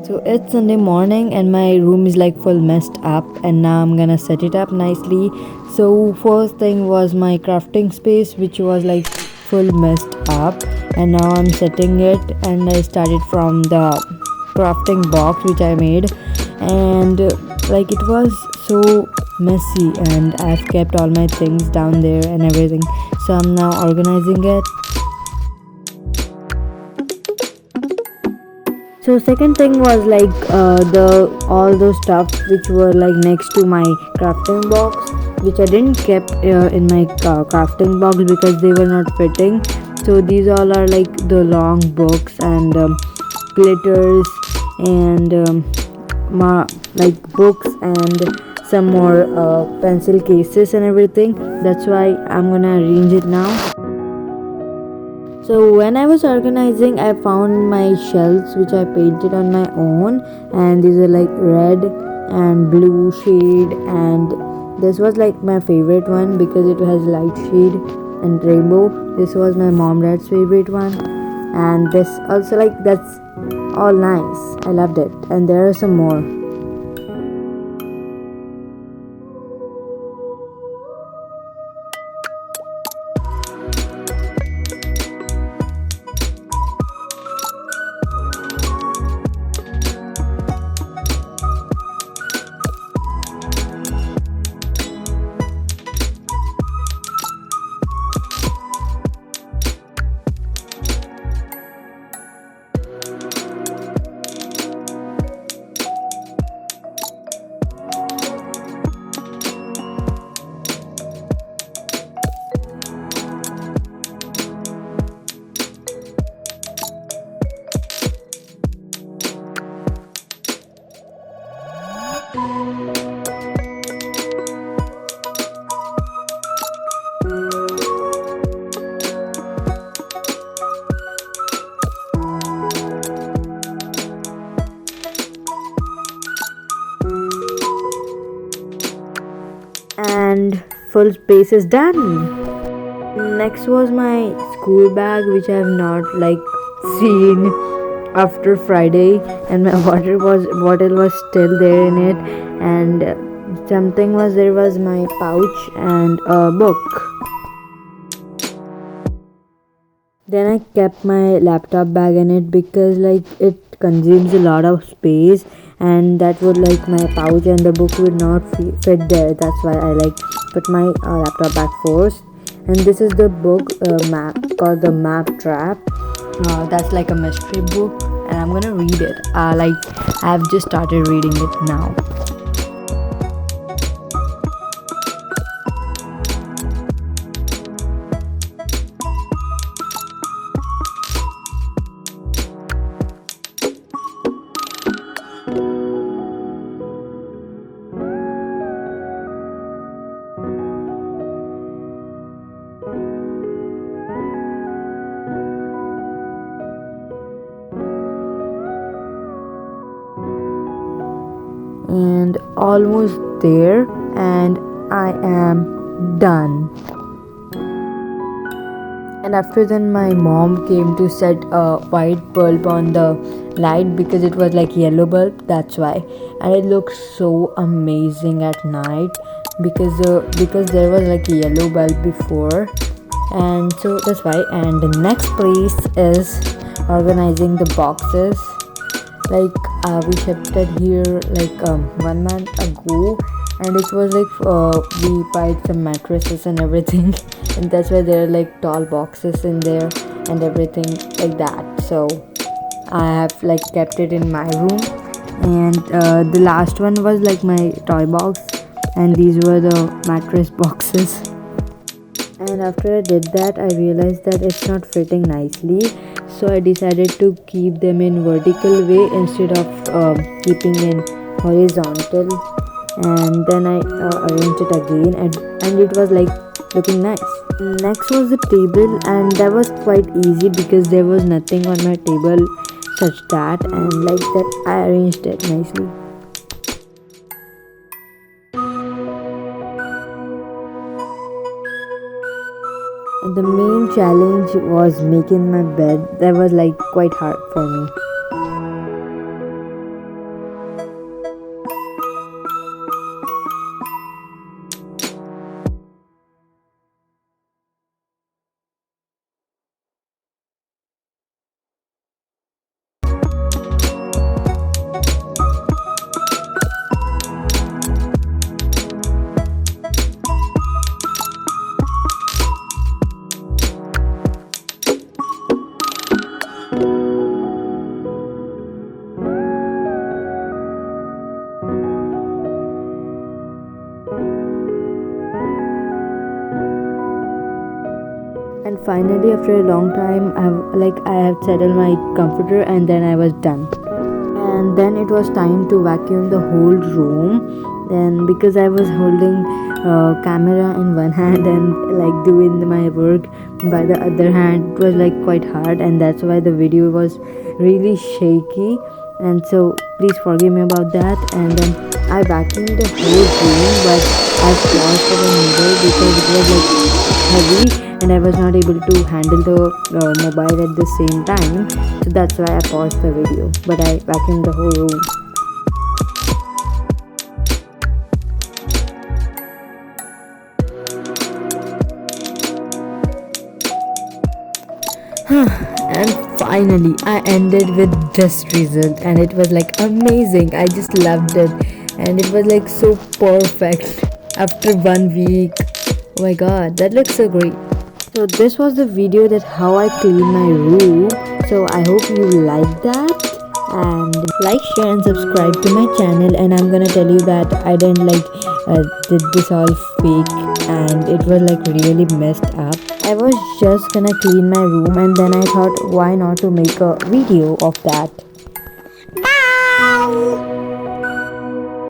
So it's Sunday morning and my room is like full messed up, and now I'm gonna set it up nicely. So first thing was my crafting space, which was like full messed up, and now I'm setting it. And I started from the crafting box which I made, and like it was so messy, and I've kept all my things down there and everything. So I'm now organizing it. So second thing was like the all those stuff which were like next to my crafting box, which I didn't kept in my crafting box because they were not fitting. So these all are like the long books and glitters and like books and some more pencil cases and everything. That's why I'm gonna arrange it now. So when I was organizing, I found my shells which I painted on my own, and these are like red and blue shade, and this was like my favorite one because it has light shade and rainbow. This was my mom dad's favorite one, and this also like that's all nice. I loved it, and there are some more. And full space is done. Next was my school bag, which I have not like seen after Friday, and my water was bottle was still there in it, and something was there was my pouch and a book. Then I kept my laptop bag in it because like it consumes a lot of space, and that would like my pouch and the book would not fit there. That's why I like put my laptop bag first. And this is the book map called the Map Trap. That's like a mystery book, and I'm gonna read it. Like I've just started reading it now. And almost there, and I am done. And after then my mom came to set a white bulb on the light because it was like yellow bulb, that's why. And it looks so amazing at night because there was like a yellow bulb before, and so that's why. And the next place is organizing the boxes. Like we shifted here like 1 month ago, and it was like we bought some mattresses and everything and that's why there are like tall boxes in there and everything like that. So I have like kept it in my room, and the last one was like my toy box, and these were the mattress boxes. And after I did that, I realized that it's not fitting nicely, so I decided to keep them in vertical way instead of keeping in horizontal. And then I arranged it again, and it was like looking nice. Next was the table, and that was quite easy because there was nothing on my table such that, and like that I arranged it nicely. The main challenge was making my bed. That was like quite hard for me. And finally, after a long time, I have settled my comforter, and then I was done. And then it was time to vacuum the whole room. Then because I was holding camera in one hand and like doing my work by the other hand, it was like quite hard, and that's why the video was really shaky. And so please forgive me about that. And then I vacuumed the whole room, but I paused for the middle because it was like heavy and I was not able to handle the mobile at the same time. So that's why I paused the video. But I vacuumed the whole room. And finally, I ended with this result, and it was like amazing. I just loved it, and it was like so perfect after 1 week. Oh my god, that looks so great. So this was the video that how I clean my room. So I hope you like that, and like, share and subscribe to my channel. And I'm gonna tell you that I didn't did this all fake, and it was like really messed up. I was just gonna clean my room, and then I thought why not to make a video of that.